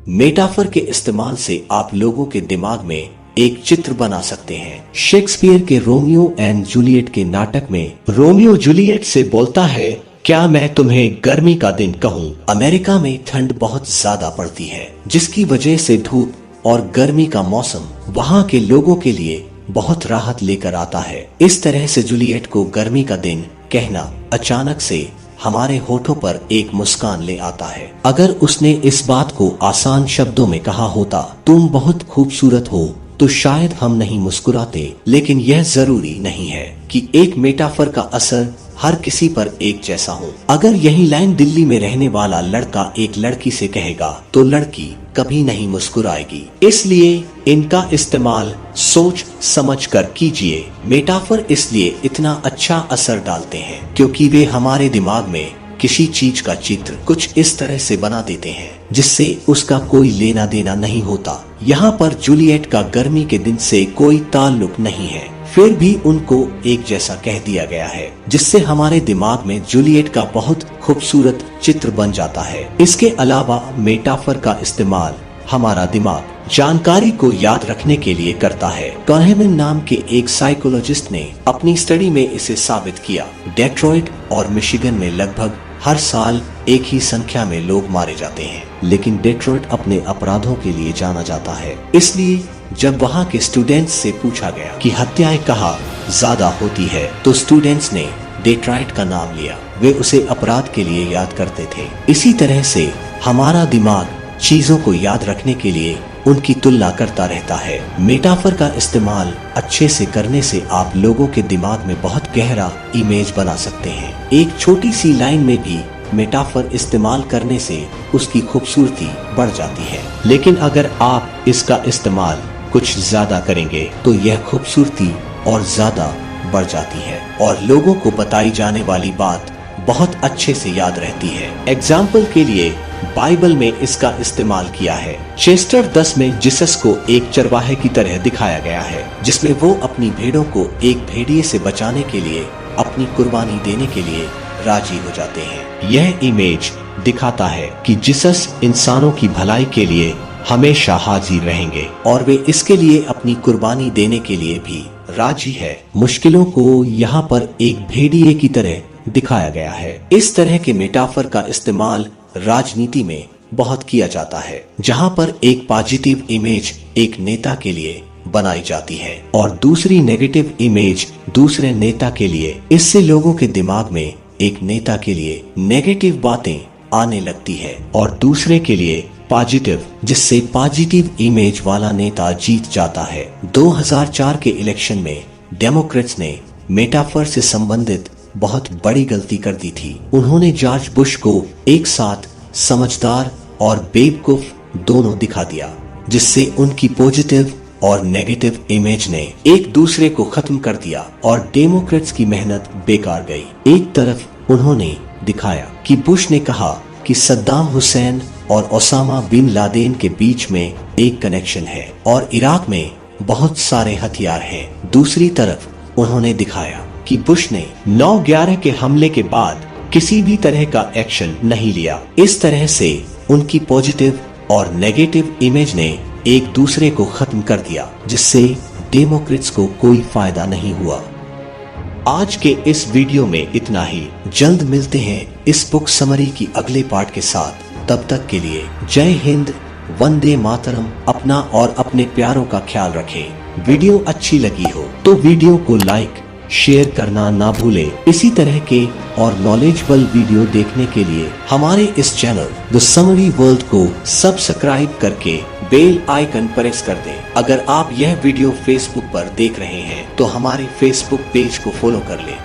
Metaphor के इस्तेमाल से आप लोगों के दिमाग में एक चित्र बना सकते हैं। शेक्सपियर के रोमियो एंड जूलियट के नाटक में रोमियो जूलियट से बोलता है, क्या मैं तुम्हें गर्मी का दिन कहूँ? अमेरिका में ठंड बहुत ज्यादा पड़ती है, जिसकी वजह से धूप और गर्मी का मौसम वहाँ के लोगों के लिए बहुत राहत लेकर आता है। इस तरह से जूलियट को गर्मी का दिन कहना अचानक से हमारे होठों पर एक मुस्कान ले आता है। अगर उसने इस बात को आसान शब्दों में कहा होता, तुम बहुत खूबसूरत हो, तो शायद हम नहीं मुस्कुराते। लेकिन यह जरूरी नहीं है कि एक मेटाफर का असर हर किसी पर एक जैसा हो। अगर यही लाइन दिल्ली में रहने वाला लड़का एक लड़की से कहेगा, तो लड़की कभी नहीं मुस्कुराएगी। इसलिए इनका इस्तेमाल सोच समझ कर कीजिए। मेटाफर इसलिए इतना अच्छा असर डालते हैं क्योंकि वे हमारे दिमाग में किसी चीज का चित्र कुछ इस तरह से बना देते हैं जिससे उसका कोई लेना देना नहीं होता। यहाँ पर जूलियट का गर्मी के दिन से कोई ताल्लुक नहीं है, फिर भी उनको एक जैसा कह दिया गया है, जिससे हमारे दिमाग में जूलियट का बहुत खूबसूरत चित्र बन जाता है। इसके अलावा मेटाफर का इस्तेमाल हमारा दिमाग जानकारी को याद रखने के लिए करता है। कहनेमैन नाम के एक साइकोलॉजिस्ट ने अपनी स्टडी में इसे साबित किया। डेट्रॉइट और मिशिगन में लगभग हर साल एक ही संख्या में लोग मारे जाते हैं, लेकिन डेट्रॉइट अपने अपराधों के लिए जाना जाता है। इसलिए जब वहाँ के स्टूडेंट्स से पूछा गया कि हत्याएं कहाँ ज्यादा होती है, तो स्टूडेंट्स ने डेट्रॉइट का नाम लिया। वे उसे अपराध के लिए याद करते थे। इसी तरह से हमारा दिमाग चीजों को याद रखने के लिए उनकी तुलना करता रहता है। मेटाफर का इस्तेमाल अच्छे से करने से आप लोगों के दिमाग में बहुत गहरा इमेज बना सकते हैं। एक छोटी सी लाइन में भी मेटाफर इस्तेमाल करने से उसकी खूबसूरती बढ़ जाती है, लेकिन अगर आप इसका इस्तेमाल कुछ ज्यादा करेंगे तो यह खूबसूरती और ज्यादा बढ़ जाती है और लोगों को बताई जाने वाली बात बहुत अच्छे से याद रहती है। एग्जाम्पल के लिए बाइबल में इसका इस्तेमाल किया है। चेस्टर 10 में जीसस को एक चरवाहे की तरह दिखाया गया है, जिसमें वो अपनी भेड़ों को एक भेड़िए से बचाने के लिए अपनी कुर्बानी देने के लिए राजी हो जाते हैं। यह इमेज दिखाता है कि जीसस इंसानों की भलाई के लिए हमेशा हाजिर रहेंगे और वे इसके लिए अपनी कुर्बानी देने के लिए भी राजी है। मुश्किलों को यहाँ पर एक भेड़िए की तरह दिखाया गया है। इस तरह के मेटाफर का इस्तेमाल राजनीति में बहुत किया जाता है, जहाँ पर एक पॉजिटिव इमेज एक नेता के लिए बनाई जाती है और दूसरी नेगेटिव इमेज दूसरे नेता के लिए। इससे लोगों के दिमाग में एक नेता के लिए नेगेटिव बातें आने लगती है और दूसरे के लिए पॉजिटिव, जिससे पॉजिटिव इमेज वाला नेता जीत जाता है। 2004 के इलेक्शन में डेमोक्रेट्स ने मेटाफर से संबंधित बहुत बड़ी गलती कर दी थी। उन्होंने जॉर्ज बुश को एक साथ समझदार और बेवकूफ दोनों दिखा दिया, जिससे उनकी पॉजिटिव और नेगेटिव इमेज ने एक दूसरे को खत्म कर दिया और डेमोक्रेट्स की मेहनत बेकार गई। एक तरफ उन्होंने दिखाया कि बुश ने कहा कि सद्दाम हुसैन और ओसामा बिन लादेन के बीच में एक कनेक्शन है और इराक में बहुत सारे हथियार हैं। दूसरी तरफ उन्होंने दिखाया कि बुश ने 9/11 के हमले के बाद किसी भी तरह का एक्शन नहीं लिया। इस तरह से उनकी पॉजिटिव और नेगेटिव इमेज ने एक दूसरे को खत्म कर दिया, जिससे डेमोक्रेट्स को कोई फायदा नहीं हुआ। आज के इस वीडियो में इतना ही। जल्द मिलते हैं इस बुक समरी की अगले पार्ट के साथ। तब तक के लिए जय हिंद, वंदे मातरम। अपना और अपने प्यारों का ख्याल रखें। वीडियो अच्छी लगी हो तो वीडियो को लाइक शेयर करना ना भूलें। इसी तरह के और नॉलेजेबल वीडियो देखने के लिए हमारे इस चैनल द समरी वर्ल्ड को सब्सक्राइब करके बेल आइकन प्रेस कर दें। अगर आप यह वीडियो फेसबुक पर देख रहे हैं तो हमारे फेसबुक पेज को फॉलो कर लें।